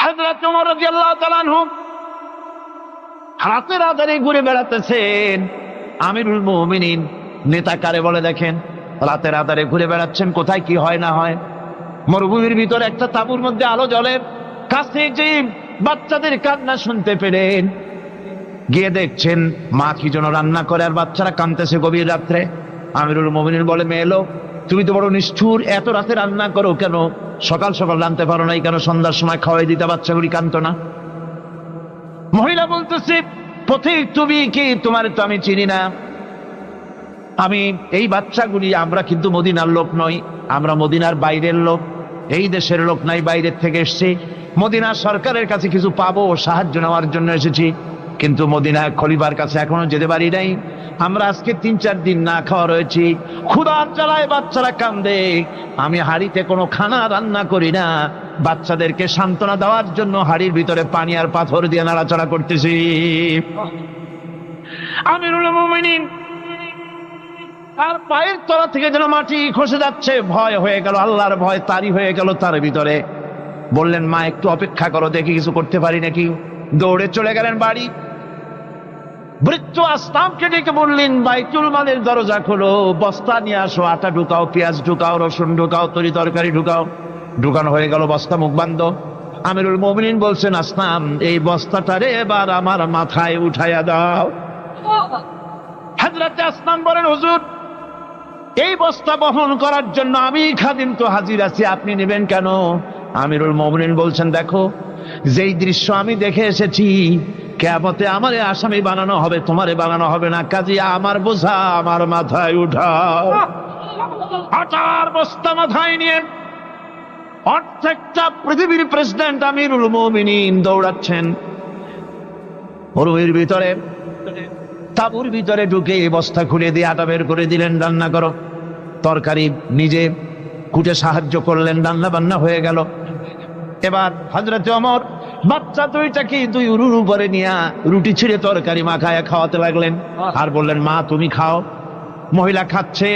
হযরত ওমর রাদিয়াল্লাহু তাআলা আনহু রাতের আঁধারে ঘুরে বেড়াতেছেন। আমিরুল মুমিনিন নেতা কারে বলে দেখেন, রাতের আঁধারে ঘুরে বেড়াচ্ছেন, কোথায় কি হয় না হয়। মরুভূমির ভিতরে একটা তাঁবুর মধ্যে আলো জ্বলে, কাছে যে বাচ্চাদের কান্না শুনতে পেলেন, গিয়ে দেখছেন মা কি যেন রান্না করে আর বাচ্চারা কাঁদতেছে গভীর রাত্রে। আমিরুল মুমিনিন বলে, মেয়ে লোক, তুমি তো বড় নিষ্ঠুর, এত রাতে রান্না করো কেন? সকাল সকাল রাঁধতে পারো নাই কেন? সন্ধ্যার সময় খাওয়াই দিতে বাচ্চাগুলি কাঁদতো না। মহিলা বলতেছে, পথিক তুমি কি? তোমার তো আমি চিনি না। আমি এই বাচ্চাগুলি, আমরা কিন্তু মদিনার লোক নই, আমরা মদিনার বাইরের লোক, এই দেশের লোক নাই, বাইরের থেকে এসেছি। মদিনা সরকারের কাছে কিছু পাবো, সাহায্য নেওয়ার জন্য এসেছি, কিন্তু মদিনা খলিফার কাছে এখনো যেতে পারি নাই। আমরা আজকে 3-4 দিন না খাওয়া রয়েছি, ক্ষুধার জ্বালায় বাচ্চারা কান্দে। আমি হাড়িতে কোনো খানা রান্না করি না, বাচ্চাদেরকে সান্ত্বনা দেওয়ার জন্য হাড়ির ভিতরে পানি আর পাথর দিয়ে নাড়াচাড়া করতেছি। আমিরুল মুমিনিন তার পায়ের তলা থেকে যেন মাটি খসে যাচ্ছে, ভয় হয়ে গেল, আল্লাহর ভয় তারই হয়ে গেল তার ভিতরে। বললেন, মা একটু অপেক্ষা করো, দেখি কিছু করতে পারি নাকি। দৌড়ে চলে গেলেন বাড়ি। বৃদ্ধ আসলামকে ডেকে বললেন, বাইতুল মালের দরজা খোলো, বস্তা নিয়ে আসো, আটা ঢুকাও, পেঁয়াজ ঢুকাও, রসুন ঢুকাও, তরি তরকারি ঢুকাও। ঢুকানো হয়ে গেল, বস্তা মুখ বান্ধ। আমিরুল মুমিনিন বলছেন, আসলাম, এই বস্তাটারে এবার আমার মাথায় উঠাইয়া দাও। হযরত আসলাম বলেন, হুজুর, এই বস্তা বহন করার জন্য আমি খাদিম তো হাজির আছি, আপনি নেবেন কেন? আমিরুল মুমিনিন বলছেন, দেখো, যেই দৃশ্য আমি দেখে এসেছি, কিয়ামতে আমারে আসামি বানানো হবে, তোমারে বানানো হবে না, কাজী আমার বোঝা আমার মাথায় উঠাও। আটার বস্তা মাথায় নিয়ে অর্ধেকটা পৃথিবীর প্রেসিডেন্ট আমিরুল মুমিনিন দৌড়াচ্ছেন। মরুভূমির ভিতরে তাঁবুর ভিতরে ঢুকে বস্তা খুলে দিয়ে আটা বের করে দিলেন, রান্না করো। তরকারি নিজে কুটে সাহায্য করলেন, রান্না বান্না হয়ে গেল। এবার হযরত ওমর বাচ্চা দুইটাকে 2 উরুর উপরে নিয়ে রুটি ছিঁড়ে তরকারি মাখায় খাওয়াতে লাগলেন, আর বললেন, মা তুমি খাও। মহিলা খাচ্ছে।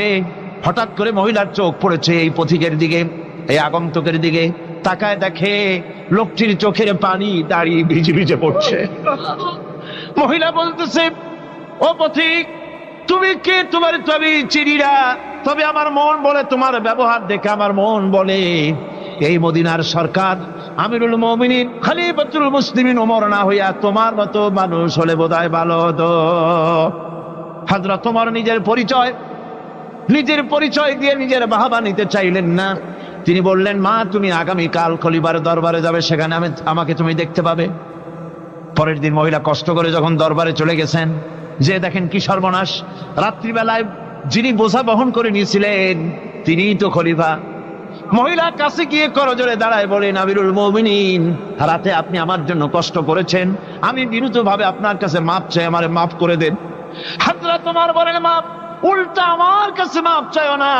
হঠাৎ করে মহিলার চোখ পড়েছে এই পথিকের দিকে, এই আগন্তুকের দিকে। তাকায় দেখে লোকটির চোখের পানি দাঁড়িয়ে ভিজে ভিজে পড়ছে। মহিলা বলতেছে, ও পথিক, তুমি কে? তোমার তো আমি চিনি না, তবে আমার মন বলে, তোমার ব্যবহার দেখে আমার মন বলে এই মদিনার সরকার আমিরুল মুমিনিন খলিফাতুল মুসলিমিন ওমর না হইয়া তোমার মতো মানুষ হলে বোধহয় ভালো হতো। হযরত ওমর নিজের পরিচয় দিয়ে নিজের বাহবা নিতে চাইলেন না। তিনি বললেন, মা তুমি আগামীকাল খলিফার দরবারে যাবে, সেখানে আমাকে তুমি দেখতে পাবে। পরের দিন মহিলা কষ্ট করে যখন দরবারে চলে গেছেন, যে দেখেন কি সর্বনাশ, রাত্রিবেলায় যিনি বোঝা বহন করে নিয়েছিলেন তিনিই তো খলিফা। মহিলা কাছে গিয়ে করজোড়ে দাঁড়ায় বলেন, আমিরুল মুমিনিন, রাতে আপনি আমার জন্য কষ্ট করেছেন, আমি বিনীতভাবে আপনার কাছে মাপ চাই, আমারে মাফ করে দেন। হযরত ওমর বলেন, মাপ? উল্টা আমার কাছে মাপ চাইও না,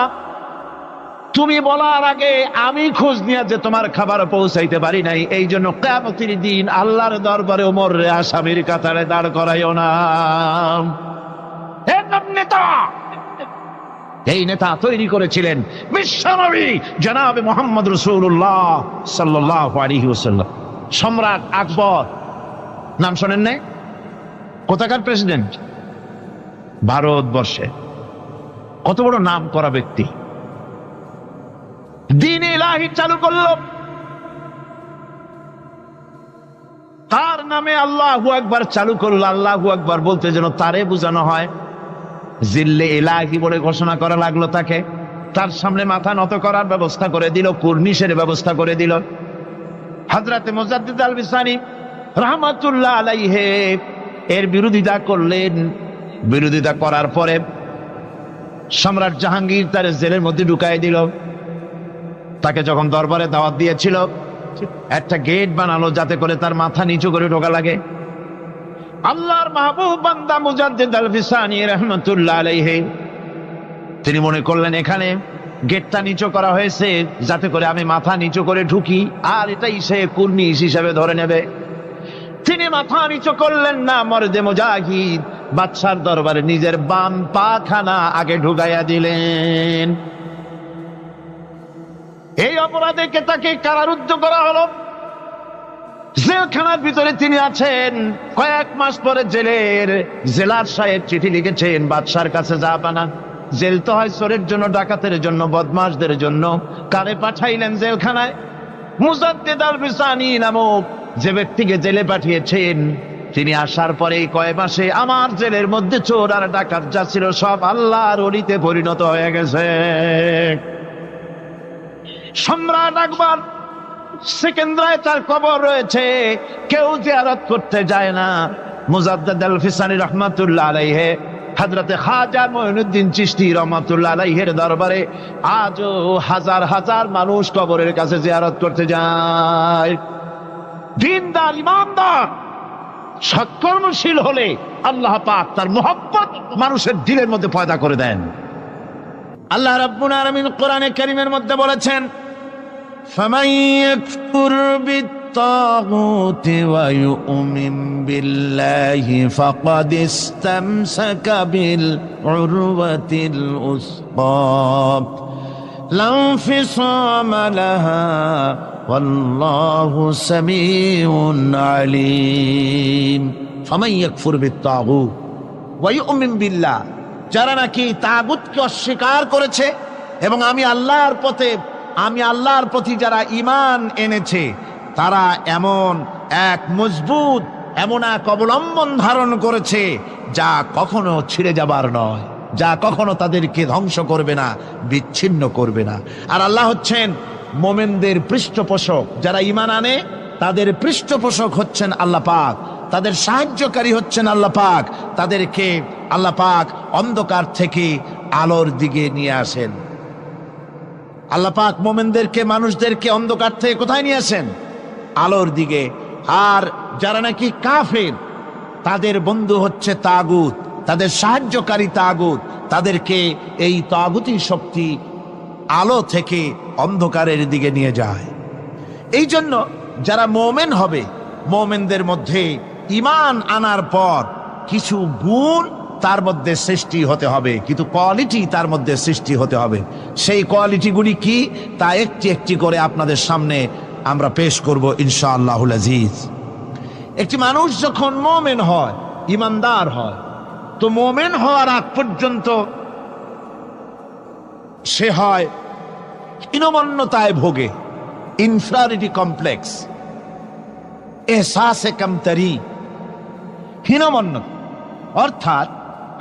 তুমি বলার আগে আমি খোঁজ নিয়ে যে তোমার খাবার পৌঁছাইতে পারি নাই, এই জন্য কিয়ামতের দিন আল্লাহর দরবারে ওমর রে আসামির কাতারে দাঁড় করাইও না। এই নেতা তৈরি করেছিলেন বিশ্বনবী জনাবে মুহাম্মদ রাসূলুল্লাহ সাল্লাল্লাহু আলাইহি ওয়াসাল্লাম। সম্রাট আকবর, নাম শোনেন নাই? কোথাকার প্রেসিডেন্ট? ভারতবর্ষে। কত বড় নাম করা ব্যক্তি, দ্বীন ইলাহি চালু করল, তার নামে আল্লাহু আকবার চালু করলো। আল্লাহু আকবার বলতে যেন তারে বোঝানো হয়, জিল্লে ইলাহি বলে ঘোষণা করা লাগলো তাকে। তার সামনে মাথা নত করার ব্যবস্থা করে দিল, কুর্নিশের ব্যবস্থা করে দিল। হযরত মুজাদ্দিদ আল বিসানি রাহমাতুল্লাহ আলাইহি এর বিরোধিতা করলেন। বিরোধিতা করার পরে সম্রাট জাহাঙ্গীর তার জেলের মধ্যে ঢুকাই দিল। তাকে যখন দরবারে দাওয়াত দিয়েছিল, একটা গেট বানালো যাতে করে তার মাথা নিচু করে ঢোকা লাগে। আল্লাহর মাহবুব বান্দা মুজাদ্দিদ আল বিসানি রাহমাতুল্লাহ আলাইহি তিনি মনে করলেন এখানে গেটটা নিচু করা হয়েছে যাতে করে আমি মাথা নিচু করে ঢুকি, আর এটাই সে কুর্নিশ হিসেবে ধরে নেবে। তিনি মাথা নিচু করলেন না, মর্দে মুজাহিদ বাদশার দরবারে নিজের বাম পাখানা আগে ঢুকাইয়া দিলেন। এই অপরাধে তাকে কারারুদ্ধ করা হলো। জেলখানার ভিতরে তিনি আছেন। কয়েক মাস পরে জেলার সাহেব চিঠি লিখেছেন বাদশার কাছে, যা বানা জেল তো হয় চোরের জন্য, ডাকাতের জন্য, বদমাশদের জন্য। কারে পাঠাইলেন জেলখানায়? মুজাদ্দেদ আল বিসানি নামক যে ব্যক্তিকে জেলে পাঠিয়েছেন, তিনি আসার পরে কয়েক মাসে আমার জেলের মধ্যে চোর আর ডাকাত যা ছিল সব আল্লাহর ওলিতে পরিণত হয়ে গেছে। সম্রাট আকবর সেকেন্দ্রায় তার কবর রয়েছে, কেউ জিয়ারত করতে যায় না। মুজাদ্দেদ আল ফিসানি রহমাতুল্লাহ আলাইহি হযরতে খাজা মুঈনুদ্দিন চিশতি রহমাতুল্লাহ আলাইহির দরবারে আজও হাজার হাজার মানুষ কবরের কাছে জিয়ারত করতে যায়। দিনদার, ইমানদার, সৎকর্মশীল হলে আল্লাহ পাক তার মুহাব্বত মানুষের দিলের মধ্যে পয়দা করে দেন। আল্লাহ রাব্বুল আলামিন কোরআনে কারীমের মধ্যে বলেছেন, ফামান ইয়াকফুর বিত-তাগুতি ওয়া ইউমিন বিল্লাহি ফাকাদ ইসতামসাকা বিল উরওয়াতিল উসকা লা ইনফিসামা লাহা ওয়াল্লাহু সামিউন আলীম। ফামান ইয়াকফুর বিত-তাগুত ওয়া ইউমিন বিল্লাহ, যারা নাকি তাগুতকে অস্বীকার করেছে এবং আমি আল্লাহর প্রতি যারা ঈমান এনেছে, তারা এমন এক অবলম্বন ধারণ করেছে যা কখনো ছিঁড়ে যাবার নয়, যা কখনো তাদেরকে ধ্বংস করবে না, বিচ্ছিন্ন করবে না। আর আল্লাহ হচ্ছেন মোমেনদের পৃষ্ঠপোষক। যারা ঈমান আনে তাদের পৃষ্ঠপোষক হচ্ছেন আল্লাহ পাক, তাদের সাহায্যকারী হচ্ছেন আল্লাহ পাক। তাদেরকে আল্লাহ পাক অন্ধকার থেকে আলোর দিকে নিয়ে আসেন। আল্লাহ পাক মোমেনদেরকে, মানুষদেরকে অন্ধকার থেকে কোথায় নিয়ে আসেন? আলোর দিকে। আর যারা নাকি কাফের, তাদের বন্ধু হচ্ছে তাগুত, তাদের সাহায্যকারী তাগুত। তাদেরকে এই তাগুতি শক্তি আলো থেকে অন্ধকারের দিকে নিয়ে যায়। এই জন্য যারা মোমেন হবে, মোমেনদের মধ্যে ঈমান আনার পর কিছু গুণ তার মধ্যে সৃষ্টি হতে হবে, কিন্তু কোয়ালিটি তার মধ্যে সৃষ্টি হতে হবে। সেই কোয়ালিটিগুলি কি, তা একটি একটি করে আপনাদের সামনে আমরা পেশ করব ইনশাআল্লাহুল আজিজ। একটি মানুষ যখন মোমেন হয়, ঈমানদার হয়, তো মোমেন হওয়ার আগ পর্যন্ত সে হয় হীনমন্যতায় ভোগে, ইনফিরিয়রিটি কমপ্লেক্স, এহসাসে কমতরি, হীনমন্যতা। অর্থাৎ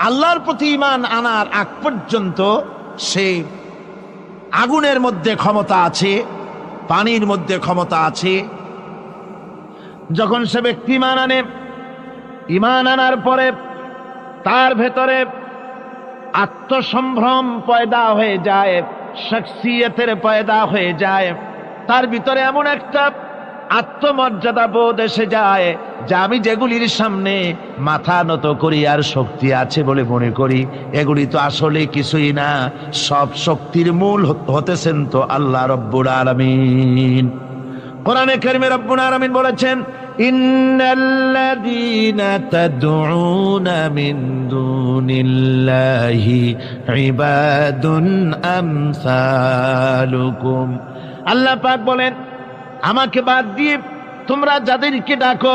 আল্লাহর প্রতি ঈমান আনার আগ পর্যন্ত সে আগুনের মধ্যে ক্ষমতা আছে, পানির মধ্যে ক্ষমতা আছে। যখন সে ব্যক্তি ঈমান আনার পরে তার ভেতরে আত্মসম্ভ্রম পয়দা হয়ে যায়, শখসিয়তের পয়দা হয়ে যায়, তার ভিতরে এমন একটা আত্মমর্যাদা বোধ এসে যায় যে আমি যেগুলির সামনে মাথা নত করি আর শক্তি আছে বলে মনে করি, এগুলি তো আসলে কিছুই না। সব শক্তির মূল হতেছেন তো আল্লাহ রব্বুল আলামিন। কোরআনে কারিমে রব্বুল আলামিন বলেছেন, ইন্নাল্লাযীনা তাদউনা মিন দুনিল্লাহি ইবাদুন আমসালুকুম। আল্লাহ পাক বলেন, আমাকে বাদ দিয়ে তোমরা যাদেরকে ডাকো,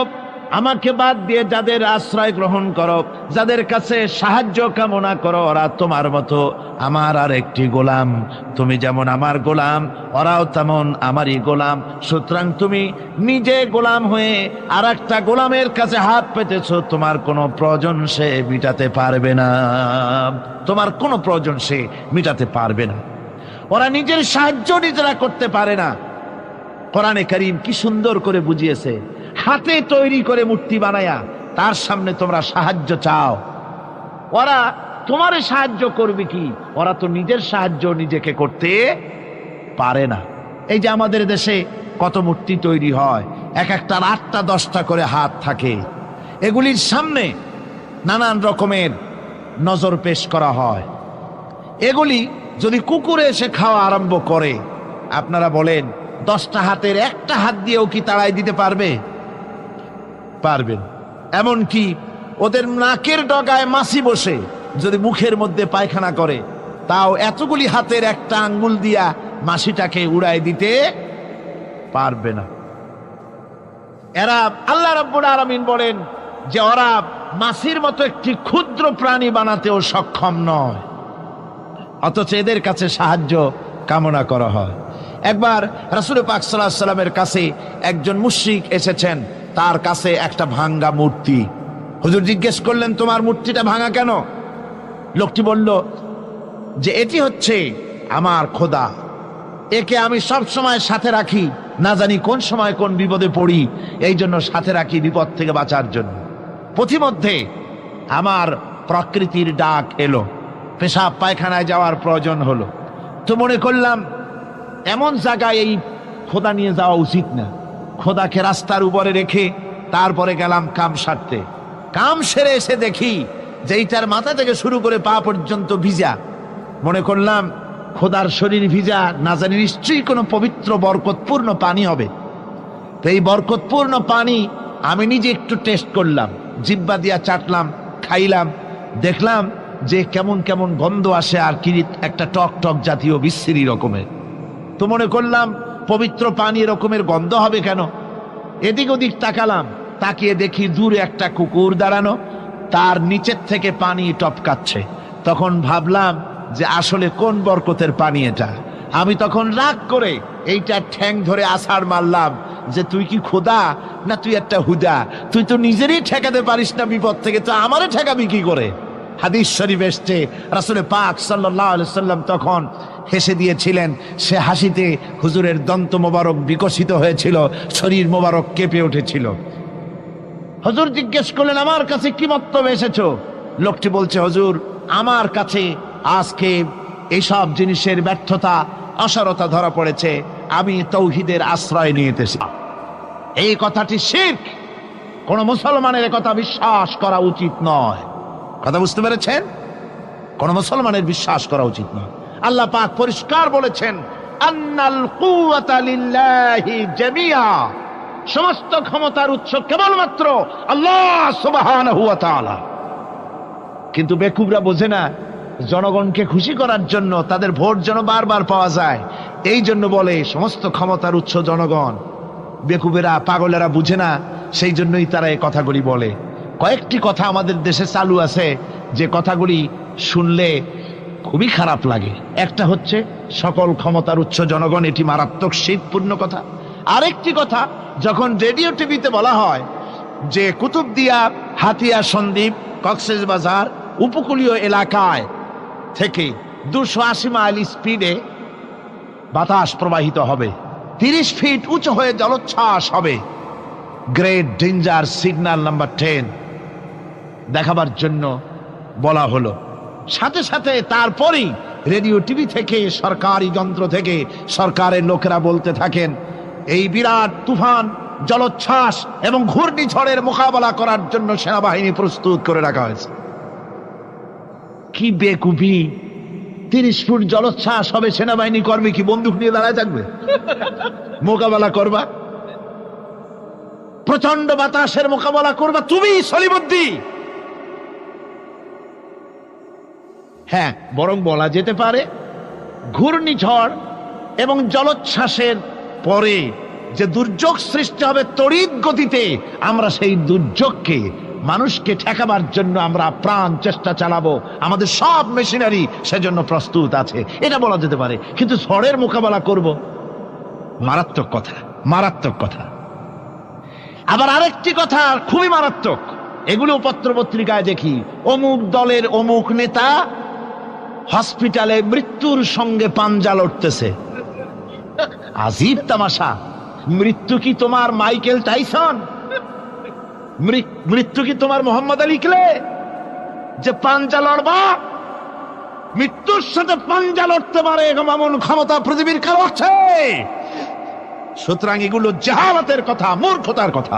আমাকে বাদ দিয়ে যাদের আশ্রয় গ্রহণ করো, যাদের কাছে সাহায্য কামনা করো, ওরা তোমার মতো আমার আর একটি গোলাম। তুমি যেমন আমার গোলাম, ওরাও তেমন আমারই গোলাম। সুতরাং তুমি নিজে গোলাম হয়ে আর একটা গোলামের কাছে হাত পেতেছো, তোমার কোনো প্রয়োজন সে মিটাতে পারবে না, তোমার কোনো প্রয়োজন সে মিটাতে পারবে না। ওরা নিজের সাহায্য নিজেরা করতে পারে না। কোরআনে কারীম কি সুন্দর করে বুঝিয়েছে, হাতে তৈরি করে মূর্তি বানায়া তার সামনে তোমরা সাহায্য চাও, ওরা তোমার সাহায্য করবে কি? ওরা তো নিজের সাহায্য নিজেকে করতে পারে না। এই যে আমাদের দেশে কত মূর্তি তৈরি হয়, এক একটার 8টা 10টা করে হাত থাকে, এগুলির সামনে নানান রকমের নজর পেশ করা হয়। এগুলি যদি কুকুরে এসে খাওয়া আরম্ভ করে, আপনারা বলেন 10টা হাতের একটা হাত দিয়েও কি তাড়াই দিতে পারবে? পারবেন। এমনকি ওদের নাকের ডগায় মাছি বসে যদি মুখের মধ্যে পায়খানা করে, তাও এতগুলি হাতের একটা আঙ্গুল দিয়া মাছিটাকে উড়াই দিতে পারবে না। এরা, আল্লাহ রাব্বুল আলামিন বলেন যে ওরা মাছির মতো একটি ক্ষুদ্র প্রাণী বানাতেও সক্ষম নয়, অথচ এদের কাছে সাহায্য কামনা করা হয়। একবার রাসূল পাক সাল্লাল্লাহু আলাইহি সাল্লামের কাছে একজন মুশরিক এসেছেন, তার কাছে একটা ভাঙ্গা মূর্তি। হুজুর জিজ্ঞেস করলেন, তোমার মূর্তিটা ভাঙা কেন? লোকটি বলল যে এটি হচ্ছে আমার খোদা, একে আমি সব সময় সাথে রাখি, না জানি কোন সময় কোন বিপদে পড়ি, এই জন্য সাথে রাখি বিপদ থেকে বাঁচার জন্য। পথিমধ্যে আমার প্রকৃতির ডাক এলো, পেশাব পায়খানায় যাওয়ার প্রয়োজন হলো, তো মনে করলাম এমন জায়গায় এই খোদা নিয়ে যাওয়া উচিত না, খোদাকে রাস্তার উপরে রেখে তারপরে গেলাম কাম সারতে। কাম সেরে এসে দেখি যে এইটার মাথা থেকে শুরু করে পা পর্যন্ত ভিজা। মনে করলাম খোদার শরীর ভিজা, না জানি নিশ্চয়ই কোনো পবিত্র বরকতপূর্ণ পানি হবে। তো এই বরকতপূর্ণ পানি আমি নিজে একটু টেস্ট করলাম, জিহ্বা দিয়া চাটলাম, খাইলাম, দেখলাম যে কেমন কেমন গন্ধ আসে, আর কি একটা টক টক জাতীয় বিশ্রী রকমের। তো মনে করলাম পবিত্র পানি এরকমের গন্ধ হবে কেন? এদিক ওদিক তাকালাম, তাকিয়ে দেখি দূরে একটা কুকুর দাঁড়ানো, তার নিচের থেকে পানি টপকাচ্ছে। তখন ভাবলাম যে আসলে কোন বরকতের পানি এটা। আমি তখন রাগ করে এইটা ঠ্যাং ধরে আছাড় মারলাম যে তুই কি খোদা না তুই একটা হুদা, তুই তো নিজেরই ঠেকাতে পারিস না বিপদ থেকে, তো আমারে ঠেকাবি কি করে? হাদিস শরীফ এসছে, রাসূল পাক সাল্লাল্লাহু আলাইহি সাল্লাম তখন হেসে দিয়েছিলেন। সে হাসিতে হুজুরের দন্ত মোবারক বিকশিত হয়েছিল, শরীর মোবারক কেঁপে উঠেছিল। হুজুর জিজ্ঞেস করলেন, আমার কাছে কি মতলবে এসেছো? লোকটি বলছে, হুজুর আমার কাছে আজকে এইসব জিনিসের ব্যর্থতা অসারতা ধরা পড়েছে, আমি তৌহিদের আশ্রয় নিয়েছি। এই কথাটি শিরক, কোন মুসলমানের কথা বিশ্বাস করা উচিত নয়। কথা বুঝতে পেরেছেন? কোন মুসলমানের বিশ্বাস করা উচিত নয়। আল্লাহ পাক পরিষ্কার বলেছেন, আন্নাল কুওয়াতা লিল্লাহি জামিআ, সমস্ত ক্ষমতার উৎস কেবলমাত্র আল্লাহ সুবহানাহু ওয়া তাআলা। কিন্তু বেকুবরা বোঝে না, জনগণকে খুশি করার জন্য, তাদের ভোট যেন বারবার পাওয়া যায়, এই জন্য বলে সমস্ত ক্ষমতার উৎস জনগণ। বেকুবেরা পাগলেরা বুঝে না, সেই জন্যই তারা এই কথাগুলি বলে। কয়েকটি কথা আমাদের দেশে চালু আছে যে কথাগুলি শুনলে খুবই খারাপ লাগে। একটা হচ্ছে সকল ক্ষমতার উৎস জনগণ, এটি মারাত্মক শিরকপূর্ণ কথা। আরেকটি কথা, যখন রেডিও টিভিতে বলা হয় যে কুতুবদিয়া, হাতিয়া সন্দ্বীপ, কক্সবাজার উপকূলীয় এলাকায় থেকে 280 মাইল স্পিডে বাতাস প্রবাহিত হবে, 30 ফিট উঁচু হয়ে জলোচ্ছ্বাস হবে, গ্রেট ডেঞ্জার সিগন্যাল নাম্বার 10 দেখাবার জন্য বলা হলো। সাথে সাথে তারপরেই রেডিও টিভি থেকে, সরকারি যন্ত্র থেকে সরকারের লোকেরা বলতে থাকেন, এই বিরাট তুফান, জলোচ্ছ্বাস এবং ঘূর্ণিঝড়ের মোকাবেলা করার জন্য সেনাবাহিনী প্রস্তুত করে রাখা হয়েছে। কি বেকুবি! 30 ফুট জলোচ্ছ্বাস হবে, সেনাবাহিনী করবে কি? বন্দুক নিয়ে দাঁড়ায় থাকবে? মোকাবেলা করবা? প্রচন্ড বাতাসের মোকাবেলা করবা তুমি সলিমুদ্দিন? হ্যাঁ, বরং বলা যেতে পারে ঘূর্ণিঝড় এবং জলোচ্ছ্বাসের পরে যে দুর্যোগ সৃষ্টি হবে তড়িৎ গতিতে, আমরা সেই দুর্যোগকে, মানুষকে ঠেকাবার জন্য আমরা প্রাণ চেষ্টা চালাবো, আমাদের সব মেশিনারি সেজন্য প্রস্তুত আছে, এটা বলা যেতে পারে। কিন্তু ঝড়ের মোকাবেলা করব, মারাত্মক কথা, মারাত্মক কথা। আবার আরেকটি কথা খুবই মারাত্মক, এগুলো পত্র পত্রিকায় দেখি, অমুক দলের অমুক নেতা হসপিটালে মৃত্যুর সঙ্গে পাঞ্জা লড়তেছে। আজীব তামাশা! মৃত্যু কি তোমার মাইকেল টাইসন? মৃত্যু কি তোমার মোহাম্মদ আলী ক্লে যে পাঞ্জা লড়বা? মৃত্যুর সাথে পাঞ্জা লড়তে পারে এমন ক্ষমতা পৃথিবীর কারো আছে? সুতরাং এগুলো জাহালাতের কথা, মূর্খতার কথা।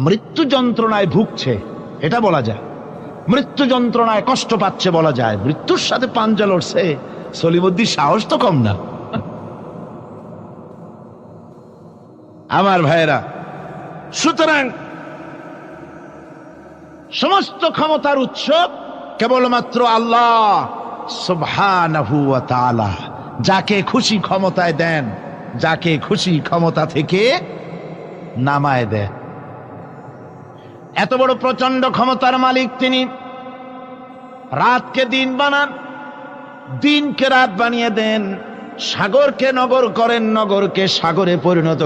মৃত্যু যন্ত্রণায় ভুগছে এটা বলা যায়, মৃত্যু যন্ত্রণায় কষ্ট পাচ্ছে বলা যায়, মৃত্যুর সাথে পাঞ্জা লড়ছে, সলিমুদ্দিন সাহস তো কম না। আমার ভাইয়েরা, সুতরাং সমস্ত ক্ষমতার উৎস কেবলমাত্র আল্লাহ সুবহানাহু ওয়া তাআলা। যাকে খুশি ক্ষমতায় দেন, যাকে খুশি ক্ষমতা থেকে নামায় দেয়। এত বড় প্রচন্ড ক্ষমতার মালিক তিনি। রাতকে দিন বানান, দিনকে রাত বানিয়ে দেন, সাগরকে নগর করেন, নগরকে সাগরে পরিণত